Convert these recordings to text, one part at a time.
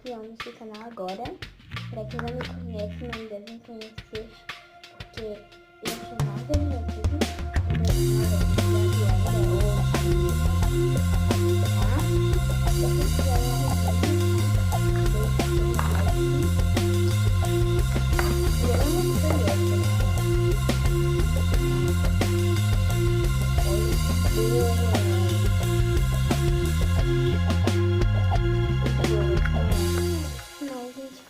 criando esse canal agora. Pra quem não me conhece, não devem conhecer, porque eu sou nova no YouTube. O meu canal é hoje, tá? Se vocês quiserem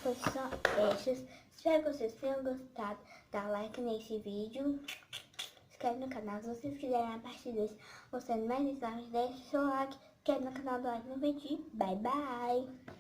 foi só esses. Espero que vocês tenham gostado. Dá like nesse vídeo. Se inscreve no canal. Se vocês quiserem a parte 2 mostrando mais slimes, deixe seu like. Se inscreve no canal do Like no Vídeo. Bye, bye.